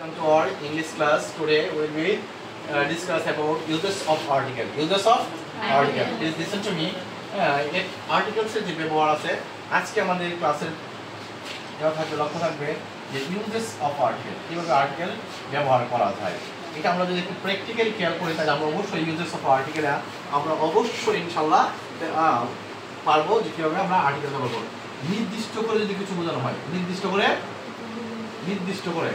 Welcome to our English class. Today we will discuss about uses of article. Uses of article. Please listen to me. Articles এর যে ব্যবহার আছে আজকে আমাদের ক্লাসের দেওয়া থাকবে লক্ষ্য থাকবে যে uses of article কিভাবে আর্টিকেল ব্যবহার করা যায়। এটা আমরা যদি একটু প্র্যাকটিক্যালি খেয়াল করি তাহলে আমরা অবশ্যই uses of article আমরা অবশ্যই ইনশাআল্লাহ পারবো যে কিভাবে আমরা আর্টিকেল ব্যবহার করব। নির্দিষ্ট করে যদি কিছু বোঝানো হয় নির্দিষ্ট করে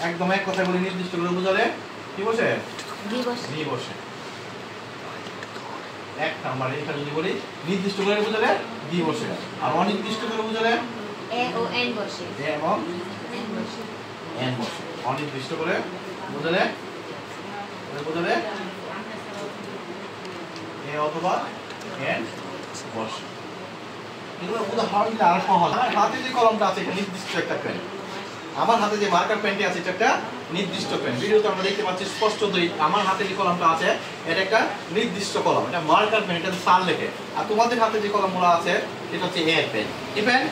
একদম এক কথা বলি নির্দিষ্ট করে বোঝালে কি বসে বি বসে এক নাম্বার এটা যদি বলি নির্দিষ্ট করে বোঝালে বি বসে আর অনির্দিষ্ট করে বোঝালে এ ও এন বসে এবং এন বসে অনির্দিষ্ট করে বোঝালে এ অথবা এন বসে এগুলো উদাহরণ দিলে আরো সহজ। আমার হাতে যে কলমটা আছে এটা নির্দিষ্ট একটা পেন, আমার হাতে যে মার্কার পেনটি আছে এটা একটা নির্দিষ্ট পেন। ভিডিওতে আমরা দেখতে পাচ্ছি স্পষ্টতই আমার হাতে যে কলমটা আছে এটা একটা নির্দিষ্ট কলম, এটা মার্কার পেন, এটা সাল লেখে। আর তোমাদের হাতে যে কলমগুলো আছে এটা হচ্ছে এ পেন, কি পেন?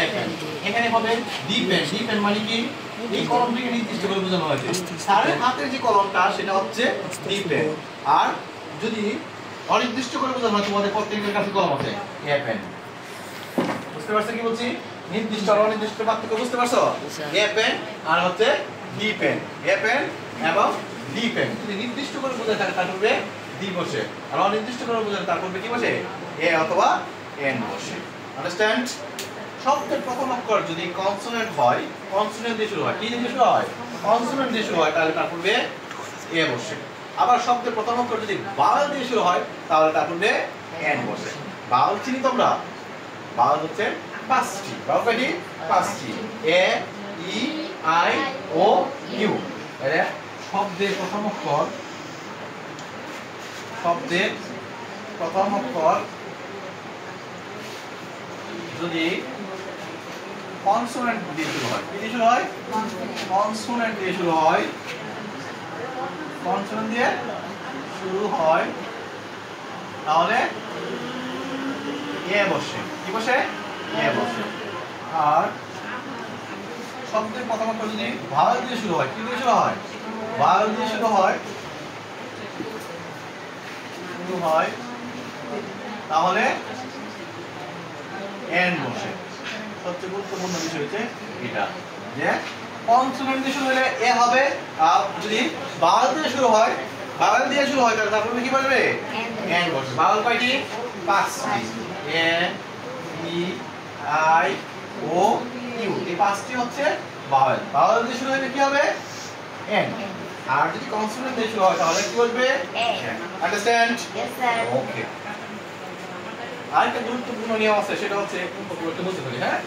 A pen. এখানে হবে ডি পেন। ডি পেন মানে কি? এই কলমটিকে নির্দিষ্ট করে বোঝানো হয়েছে। স্যারের হাতের যে কলমটা সেটা হচ্ছে ডি পেন। আর যদি অনির্দিষ্ট করে বোঝানো হয় তোমাদের প্রত্যেকের কাছে কলম আছে এ পেন। বুঝতে পারছো কি বলছি? নির্দিষ্ট আর অনির্দিষ্ট পার্থক্য বুঝতে পারছো? এ পেন আর হচ্ছে ডি পেন। এ পেন এবং ডি পেন যদি নির্দিষ্ট করে বোঝায় তাহলে তার করবে ডি বসে, আর অনির্দিষ্ট করে বোঝায় তার করবে কি বসে? এ অথবা এন বসে। আন্ডারস্ট্যান্ড? শব্দের প্রথম অক্ষর যদি কনসোনেন্ট হয়, কনসোনেন্ট দিয়ে শুরু হয়, কি দিয়ে শুরু হয়? কনসোনেন্ট দিয়ে শুরু হয়, তাহলে তার করবে এ বসে। আবার শব্দের প্রথম অক্ষর যদি ভাওয়েল দিয়ে শুরু হয় তাহলে তার করবে এন বসে। ভাওয়েল চিনি তোমরা? ভাওয়েল হচ্ছে পাঁচটি। ভাওয়েল কয়টি? পাঁচটি। এ ই আই ও ইউ। এর শব্দের প্রথম অক্ষর যদি কনসোনেন্ট দিয়ে শুরু হয়, কি দিয়ে শুরু হয়? কনসোনেন্ট দিয়ে শুরু হয়, কনসোনেন্ট দিয়ে শুরু হয় তাহলে এ বসে। কি বসে? এ বসে। আর শব্দের প্রথম অক্ষর যদি ভাওয়েল দিয়ে শুরু হয়, কি দিয়ে শুরু হয়? ভাওয়েল দিয়ে শুরু হয় তাহলে এন বসে। সবচেয়ে গুরুত্বপূর্ণ বিষয় হচ্ছে এটা যে কনসোনেন্ট দিয়ে শুরু হলে এ হবে, আর যদি ভাওয়েল দিয়ে শুরু হয় তাহলে তারপরে কি বলবে? এন বসে। ভাওয়েল কয়টি? পাঁচটি। এ ই আই ও ইউ, এই পাঁচটি হচ্ছে ভাওয়েল। ভাওয়েল দিয়ে শুরু হলে কি হবে? এন। আর যদি কনসোনেন্ট দিয়ে শুরু হয় তাহলে কি বলবে? N. Understand? Yes sir. Okay. আরেকটা গুরুত্বপূর্ণ নিয়ম আছে, সেটা হচ্ছে একটু বলতে পারি। হ্যাঁ,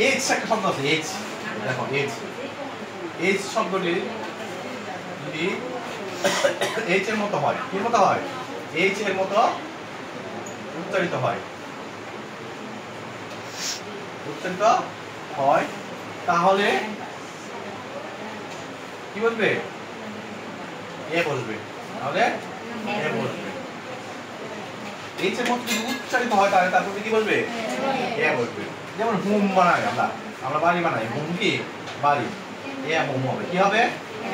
এজ একটা শব্দ আছে, এজ। দেখো এজ শব্দটি যদি এইচ এর মতো হয়, কি মতো হয়? এইচ এর মতো উচ্চারিত হয় তাহলে কি বলবে? এ বলবে। তাহলে এ বলবে। এইচ এর মতো যদি উচ্চারিত হয় তাহলে তারপরে কি বলবে? এ বলবে। যেমন হুম বানাই, আমরা বাড়ি বানাই, হুম কি? বাড়ি। এ হুম হবে, কি হবে?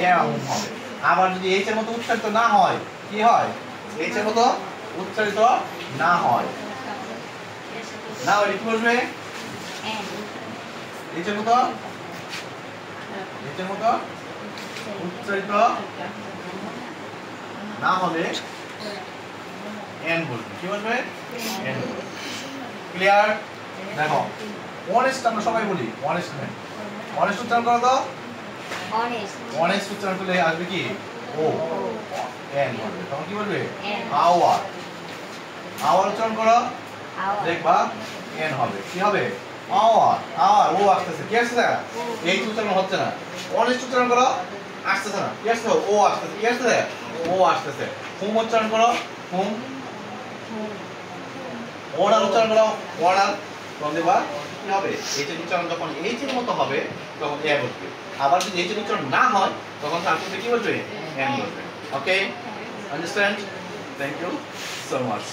এ হুম হবে। আবার যদি এইচ এর মতো উচ্চারিত না হয়, কি হয়? এইচ এর মতো উচ্চারিত না হয় কি বলবে? এইচ এর মতো উচ্চারিত না হলে এন বলবে। কি বলবে? এন বলবে। ক্লিয়ার? দেখো অনেস্ট আমরা সবাই বলি, অনেস্ট না, অনেস্ট উচ্চারণ করো তো। অনেস্ট উচ্চারণ করলে আসবে কি? ও এন বলবে। তখন কি বলবে? আওয়ার। আওয়ার উচ্চারণ করো, দেখবা এন হবে। কি হবে? আওয়ার। ও আসতেছে, কি আসছে? এই উচ্চারণ হচ্ছে না। অনেস্ট উচ্চারণ করো, আসতেছে না, কি আসছে? ও আসতেছে, কি আসছে? ও আসতেছে। হুম উচ্চারণ করো, হুম। অর্ডার উচ্চারণ করো, অর্ডার। তখন দেখবা কি হবে? এইচ এর উচ্চারণ যখন এইচ এর মতো হবে তখন এ বলবে। আবার যদি এইচ এর উচ্চারণ না হয় তখন তারপরে কি বলবে? এন বলবে। Okay, understand? Thank you so much.